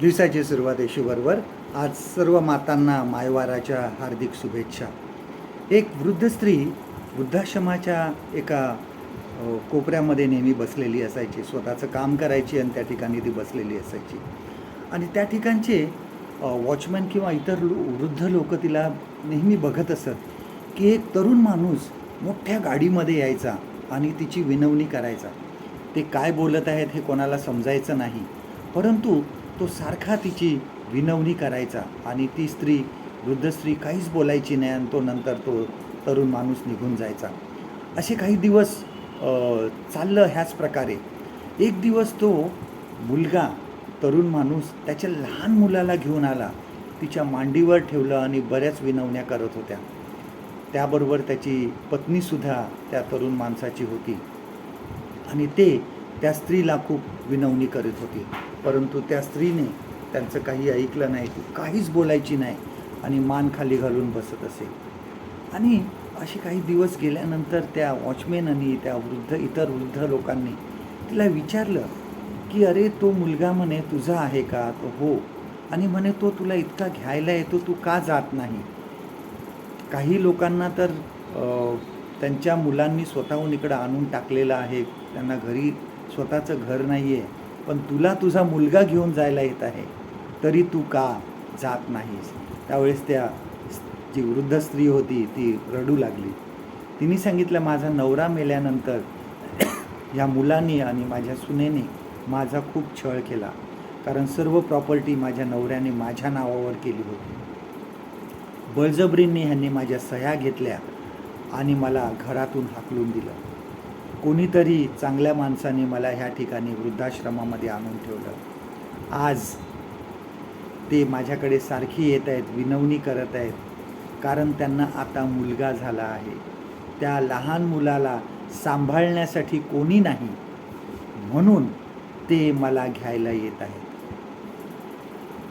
दिवसाची सुरुवात येशूबरोबर. आज सर्व मातांना मायवाराच्या हार्दिक शुभेच्छा. एक वृद्ध स्त्री वृद्धाश्रमाच्या एका कोपऱ्यामध्ये नेहमी बसलेली असायची. स्वतःचं काम करायची आणि त्या ठिकाणी ती बसलेली असायची. आणि त्या ठिकाणचे वॉचमॅन किंवा इतर वृद्ध लोक तिला नेहमी बघत असत की एक तरुण माणूस मोठ्या गाडीमध्ये यायचा आणि तिची विनवणी करायचा. ते काय बोलत आहेत हे कोणाला समजायचं नाही, परंतु तो सारखा तिची विनवणी करायचा आणि ती स्त्री, वृद्ध स्त्री काहीच बोलायची नाही आणि नंतर तो तरुण माणूस निघून जायचा. असे काही दिवस चाललं ह्याच प्रकारे. एक दिवस तो मुलगा, तरुण माणूस त्याच्या लहान मुलाला घेऊन आला, तिच्या मांडीवर ठेवलं आणि बऱ्याच विनवण्या करत होत्या. त्याबरोबर त्याची पत्नीसुद्धा त्या तरुण माणसाची होती आणि ते त्या स्त्रीला खूप विनवणी करत होती. परंतु त्या स्त्रीने त्यांचं काही ऐकलं नाही. ती काहीच बोलायची नाही आणि मान खाली घालून बसत असे. आणि असे काही दिवस गेल्यानंतर त्या वॉचमॅन आणि त्या इतर वृद्ध लोकांनी तिला विचारलं की अरे, तो मुलगा म्हणे तुझा आहे का? तो हो. आणि म्हणे तो तुला इतका घ्यायला येतो, तू का जात नाही? काही लोकांना तर त्यांच्या मुलांनी स्वतःहून इकडं आणून टाकलेलं आहे, त्यांना घरी स्वतःचं घर नाही आहे, पण तुला तुझा मुलगा घेऊन जायला येत आहे, तरी तू का जात नाहीस? त्यावेळेस जी वृद्ध स्त्री होती ती रडू लागली. तिने सांगितलं, माझा नवरा मेल्यानंतर या मुलांनी आणि माझ्या सुनेने माझा खूप छळ केला, कारण सर्व प्रॉपर्टी माझ्या नवऱ्याने माझ्या नावावर केली होती. बळजबरीने ह्यांनी माझ्या सह्या घेतल्या आणि मला घरातून हाकलून दिलं. कोणीतरी चांगल्या माणसाने मला ह्या ठिकाणी वृद्धाश्रमामध्ये आणून ठेवलं. आज ते माझ्याकडे सारखी येत आहेत, विनवणी करत आहेत, कारण त्यांना आता मुलगा झाला आहे. त्या लहान मुलाला सांभाळण्यासाठी कोणी नाही, म्हणून ते मला घ्यायला येत आहेत.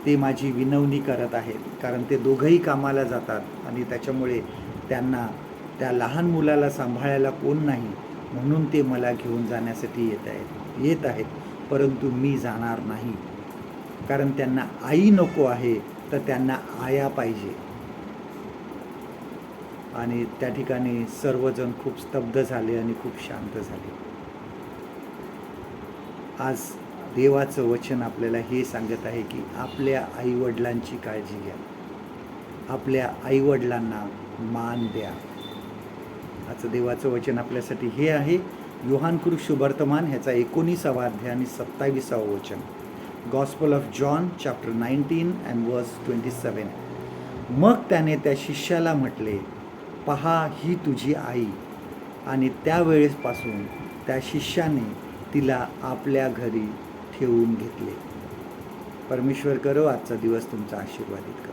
ते माझी विनवणी करत आहेत, कारण ते दोघंही कामाला जातात आणि त्याच्यामुळे त्यांना त्या लहान मुलाला सांभाळायला कोण नाही, म्हणून ते मला घेऊन जाण्यासाठी येत आहेत. परंतु मी जाणार नाही, कारण त्यांना आई नको आहे, तर त्यांना आया पाहिजे. आणि त्या ठिकाणी सर्वजण खूप स्तब्ध झाले आणि खूप शांत झाले. आज देवाचं वचन आपल्याला हे सांगत आहे की आपल्या आईवडिलांची काळजी घ्या, आपल्या आईवडिलांना मान द्या. आजचं देवाचं वचन आपल्यासाठी हे आहे, योहानकृत शुभवर्तमान ह्याचा 19वा अध्याय आणि 27वं वचन. Gospel of John chapter 19 and verse 27. मग त्याने त्या शिष्याला म्हटले, पहा ही तुझी आई. आणि त्यावेळेसपासून त्या शिष्याने तिला आपल्या घरी ठेवून घेतले. परमेश्वर करो आजचा दिवस तुमचा आशीर्वादित करो.